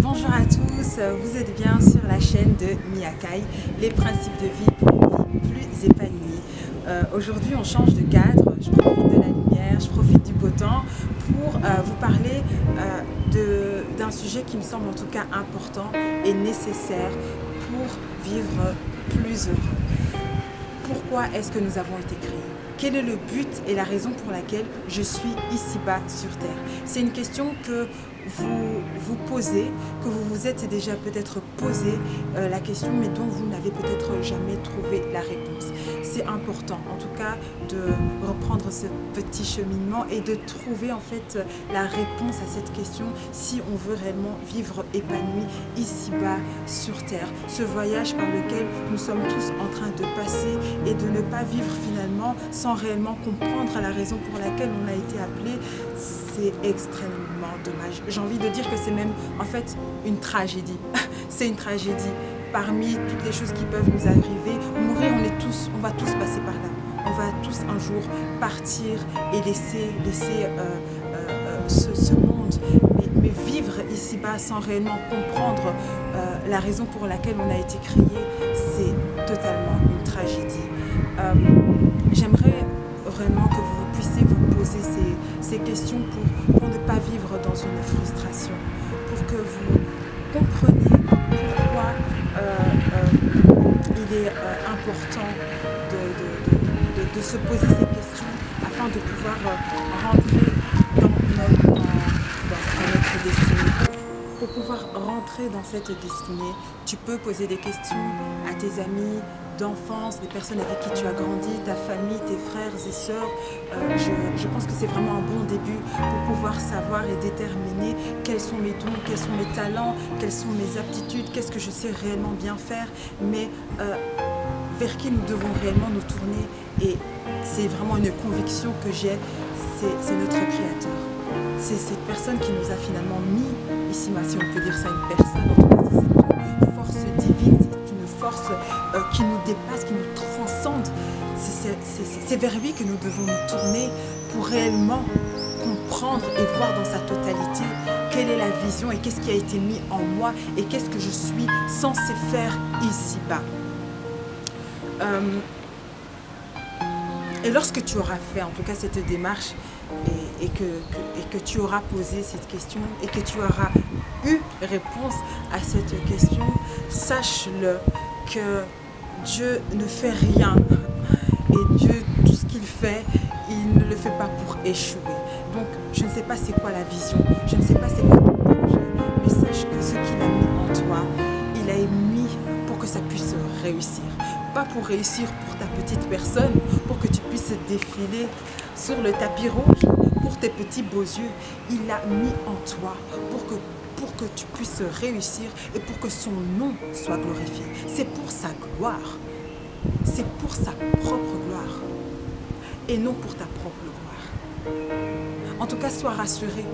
Bonjour à tous, vous êtes bien sur la chaîne de Miakai, les principes de vie pour une vie plus épanouie. Aujourd'hui on change de cadre, je profite de la lumière, je profite du beau temps pour vous parler d'un sujet qui me semble en tout cas important et nécessaire pour vivre plus heureux. Pourquoi est-ce que nous avons été créés? Quel est le but et la raison pour laquelle je suis ici-bas sur Terre? C'est une question que vous vous posez, que vous vous êtes déjà peut-être posé la question, mais dont vous n'avez peut-être jamais trouvé la réponse. C'est important, en tout cas, de reprendre ce petit cheminement et de trouver en fait la réponse à cette question si on veut réellement vivre épanoui ici-bas sur Terre. Ce voyage par lequel nous sommes tous en train de passer et de ne pas vivre finalement sans réellement comprendre la raison pour laquelle on a été appelé, c'est extrêmement dommage. J'ai envie de dire que c'est même en fait une tragédie. C'est une tragédie. Parmi toutes les choses qui peuvent nous arriver, mourir, on va tous passer par là. On va tous un jour partir et laisser ce monde. Mais vivre ici-bas sans réellement comprendre la raison pour laquelle on a été créé, c'est totalement une tragédie. J'aimerais vraiment que vous puissiez vous poser ces questions pour ne pas vivre dans une frustration, pour que vous compreniez pourquoi il est important de se poser ces questions afin de pouvoir rentrer dans notre destinée. Pour pouvoir rentrer dans cette destinée, tu peux poser des questions à tes amis d'enfance, des personnes avec qui tu as grandi, ta famille, tes frères et sœurs. Je pense que c'est vraiment un bon début pour pouvoir savoir et déterminer quels sont mes dons, quels sont mes talents, quelles sont mes aptitudes, qu'est-ce que je sais réellement bien faire, mais vers qui nous devons réellement nous tourner. Et c'est vraiment une conviction que j'ai, c'est notre Créateur. C'est cette personne qui nous a finalement mis ici, si on peut dire ça, une personne, en tout cas c'est une force divine, c'est une force qui nous dépasse, qui nous transcende. C'est vers lui que nous devons nous tourner pour réellement comprendre et voir dans sa totalité quelle est la vision et qu'est-ce qui a été mis en moi et qu'est-ce que je suis censé faire ici-bas. Et lorsque tu auras fait en tout cas cette démarche et que tu auras posé cette question et que tu auras eu réponse à cette question, sache-le que Dieu ne fait rien et Dieu, tout ce qu'il fait, il ne le fait pas pour échouer. Donc je ne sais pas c'est quoi la vision, je ne sais pas c'est quoi ton projet, mais sache que ce qu'il a mis en toi, il a mis pour que ça puisse réussir. Pas pour réussir pour ta petite personne, pour que tu puisses défiler sur le tapis rouge, pour tes petits beaux yeux. Il l'a mis en toi pour que tu puisses réussir et pour que son nom soit glorifié. C'est pour sa gloire. C'est pour sa propre gloire. Et non pour ta propre gloire. En tout cas, sois rassuré.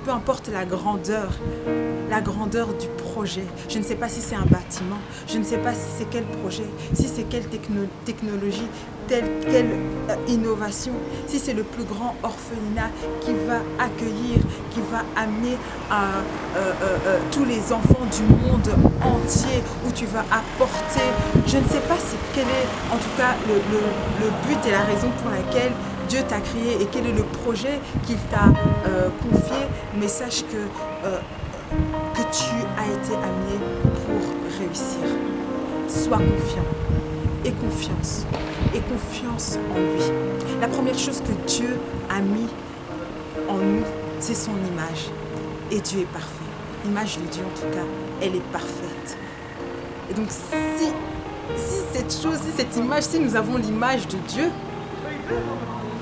Peu importe la grandeur du projet. Je ne sais pas si c'est un bâtiment, je ne sais pas si c'est quel projet, si c'est quelle technologie, quelle innovation, si c'est le plus grand orphelinat qui va accueillir, qui va amener tous les enfants du monde entier, où tu vas apporter, je ne sais pas quel est en tout cas le but et la raison pour laquelle Dieu t'a créé et quel est le projet qu'il t'a confié, mais sache que tu as été amené pour réussir. Sois confiant et confiance en lui. La première chose que Dieu a mis en nous, c'est son image. Et Dieu est parfait. L'image de Dieu, en tout cas, elle est parfaite. Et donc, si cette image, si nous avons l'image de Dieu,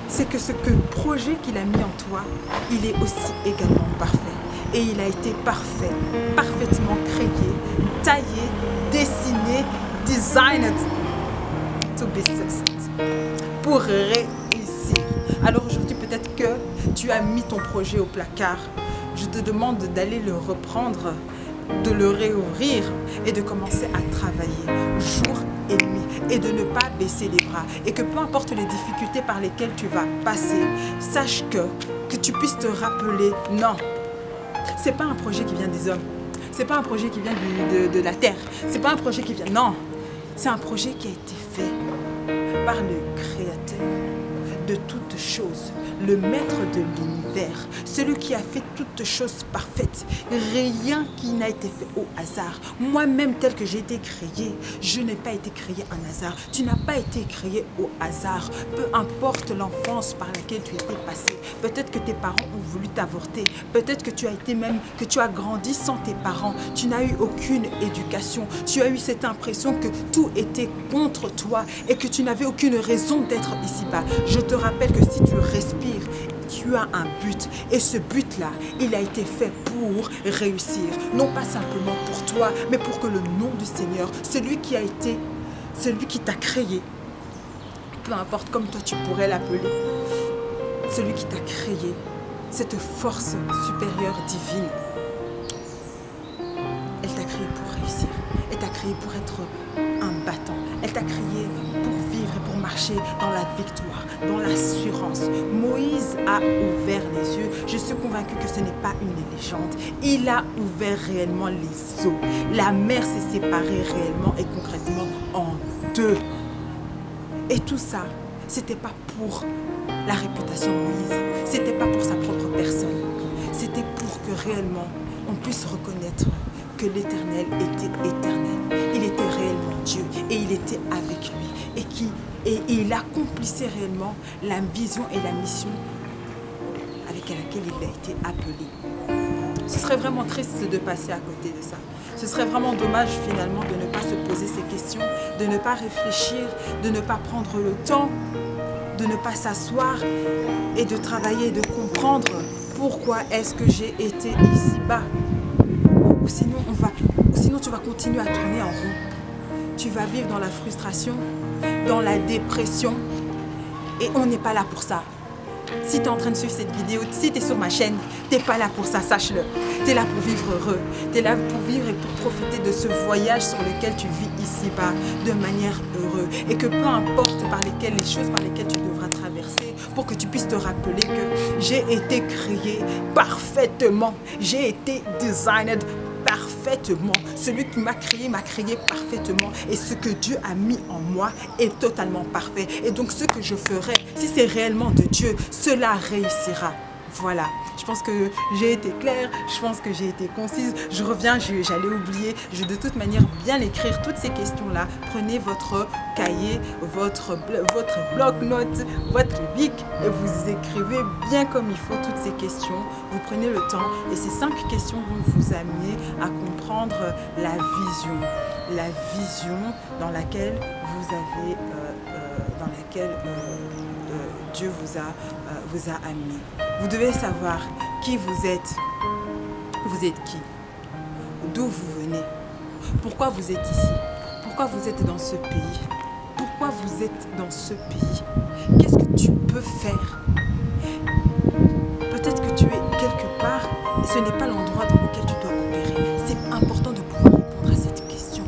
c'est que le projet qu'il a mis en toi, il est aussi également parfait. Et il a été parfait, parfaitement créé, taillé, dessiné, designed to be success, pour réussir. Alors aujourd'hui, peut-être que tu as mis ton projet au placard. Je te demande d'aller le reprendre, de le réouvrir et de commencer à travailler jour et nuit et de ne pas baisser les bras. Et que peu importe les difficultés par lesquelles tu vas passer, sache que tu puisses te rappeler, non, c'est pas un projet qui vient des hommes. C'est pas un projet qui vient de la terre. C'est pas un projet qui vient... Non, c'est un projet qui a été fait par le Créateur de toutes choses, le maître de l'univers, celui qui a fait toutes choses parfaites. Rien qui n'a été fait au hasard. Moi-même, tel que j'ai été créé, je n'ai pas été créé en hasard. Tu n'as pas été créé au hasard. Peu importe l'enfance par laquelle tu étais passé. Peut-être que tes parents ont voulu t'avorter. Peut-être que tu as grandi sans tes parents. Tu n'as eu aucune éducation. Tu as eu cette impression que tout était contre toi et que tu n'avais aucune raison d'être ici-bas. Je te rappelle que si tu respires, tu as un but. Et ce but-là, il a été fait pour réussir. Non pas simplement pour toi, mais pour que le nom du Seigneur, celui qui t'a créé, peu importe comme toi tu pourrais l'appeler, celui qui t'a créé, cette force supérieure divine, elle t'a créé pour réussir. Elle t'a créé pour être un battant. Elle t'a créé pour vivre et pour marcher dans la victoire, dans l'assurance. Moïse a ouvert les yeux. Je suis convaincue que ce n'est pas une légende. Il a ouvert réellement les eaux. La mer s'est séparée réellement et concrètement en deux. Et tout ça, c'était pas pour la réputation de Moïse. C'était pas pour sa propre personne. C'était pour que réellement on puisse reconnaître que l'Éternel était éternel. Il était réellement Dieu et il était avec lui. Et il accomplissait réellement la vision et la mission avec laquelle il a été appelé. Ce serait vraiment triste de passer à côté de ça. Ce serait vraiment dommage finalement de ne pas se poser ces questions, de ne pas réfléchir, de ne pas prendre le temps, de ne pas s'asseoir et de travailler, de comprendre pourquoi est-ce que j'ai été ici-bas. Ou sinon tu vas continuer à tourner en rond. Tu vas vivre dans la frustration, dans la dépression. Et on n'est pas là pour ça. Si tu es en train de suivre cette vidéo, si tu es sur ma chaîne, tu n'es pas là pour ça, sache-le. Tu es là pour vivre heureux. Tu es là pour vivre et pour profiter de ce voyage sur lequel tu vis ici-bas de manière heureuse. Et que peu importe les choses par lesquelles tu devras traverser, pour que tu puisses te rappeler que j'ai été créé parfaitement. J'ai été designed parfaitement. Celui qui m'a créé parfaitement. Et ce que Dieu a mis en moi est totalement parfait. Et donc ce que je ferai, si c'est réellement de Dieu, cela réussira. Voilà, je pense que j'ai été claire, je pense que j'ai été concise. Je reviens, j'allais oublier, je vais de toute manière bien écrire toutes ces questions-là. Prenez votre cahier, votre bloc-notes, votre bic et vous écrivez bien comme il faut toutes ces questions. Vous prenez le temps et ces 5 questions vont vous amener à comprendre la vision dans laquelle vous avez, Dieu vous a amené. Vous devez savoir qui vous êtes. Vous êtes qui? D'où vous venez? Pourquoi vous êtes ici? Pourquoi vous êtes dans ce pays? Pourquoi vous êtes dans ce pays? Qu'est-ce que tu peux faire? Peut-être que tu es quelque part et ce n'est pas l'endroit dans lequel tu dois opérer. C'est important de pouvoir répondre à cette question.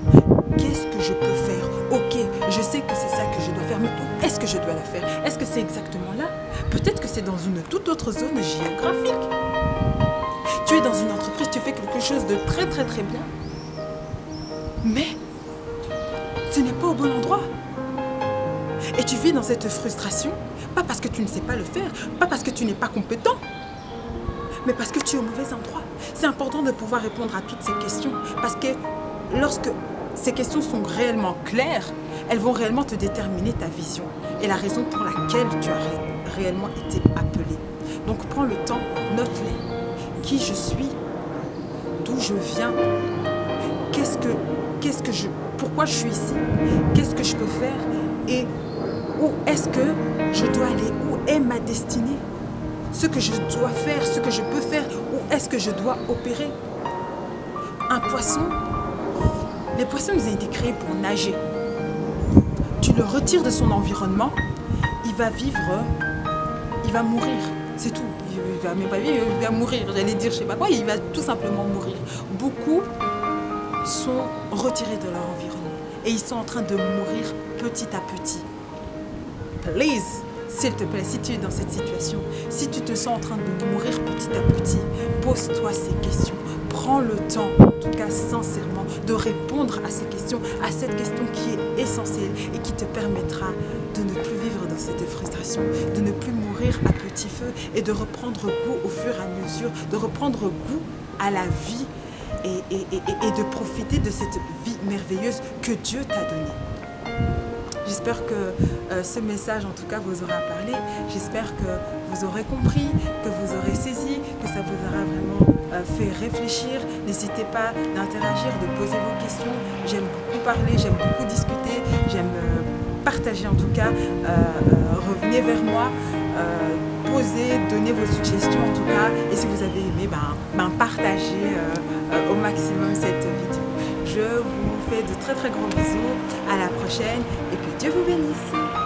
Qu'est-ce que je peux faire? Ok, je sais que c'est ça que je dois faire, mais où est-ce que je dois la faire? Est-ce que c'est exactement là? Peut-être que c'est dans une toute autre zone géographique. Tu es dans une entreprise, tu fais quelque chose de très très très bien. Mais ce n'est pas au bon endroit. Et tu vis dans cette frustration, pas parce que tu ne sais pas le faire, pas parce que tu n'es pas compétent, mais parce que tu es au mauvais endroit. C'est important de pouvoir répondre à toutes ces questions, parce que lorsque ces questions sont réellement claires, elles vont réellement te déterminer ta vision et la raison pour laquelle tu as réellement été appelé. Donc prends le temps, note-les. Qui je suis, d'où je viens, pourquoi je suis ici, qu'est-ce que je peux faire et où est-ce que je dois aller, où est ma destinée, ce que je dois faire, ce que je peux faire, où est-ce que je dois opérer. Un poisson, les poissons ils ont été créés pour nager. Tu le retires de son environnement, il va vivre, il va mourir, c'est tout. Il va même pas vivre, il va mourir, j'allais dire je sais pas quoi, il va tout simplement mourir. Beaucoup sont retirés de leur environnement et ils sont en train de mourir petit à petit. Please, s'il te plaît, si tu es dans cette situation, si tu te sens en train de mourir petit à petit, pose-toi ces questions. Prends prends le temps, en tout cas sincèrement, de répondre à ces questions, à cette question qui est essentielle et qui te permettra de ne plus vivre dans cette frustration, de ne plus mourir à petit feu et de reprendre goût au fur et à mesure, de reprendre goût à la vie et de profiter de cette vie merveilleuse que Dieu t'a donnée. J'espère que ce message, en tout cas, vous aura parlé. J'espère que vous aurez compris, que vous aurez saisi, que ça vous aura vraiment fait réfléchir. N'hésitez pas d'interagir, de poser vos questions. J'aime beaucoup parler, j'aime beaucoup discuter, j'aime partager en tout cas. Revenez vers moi, posez, donnez vos suggestions en tout cas. Et si vous avez aimé, partagez au maximum cette vidéo. Je vous fais de très très gros bisous. À la prochaine et que Dieu vous bénisse.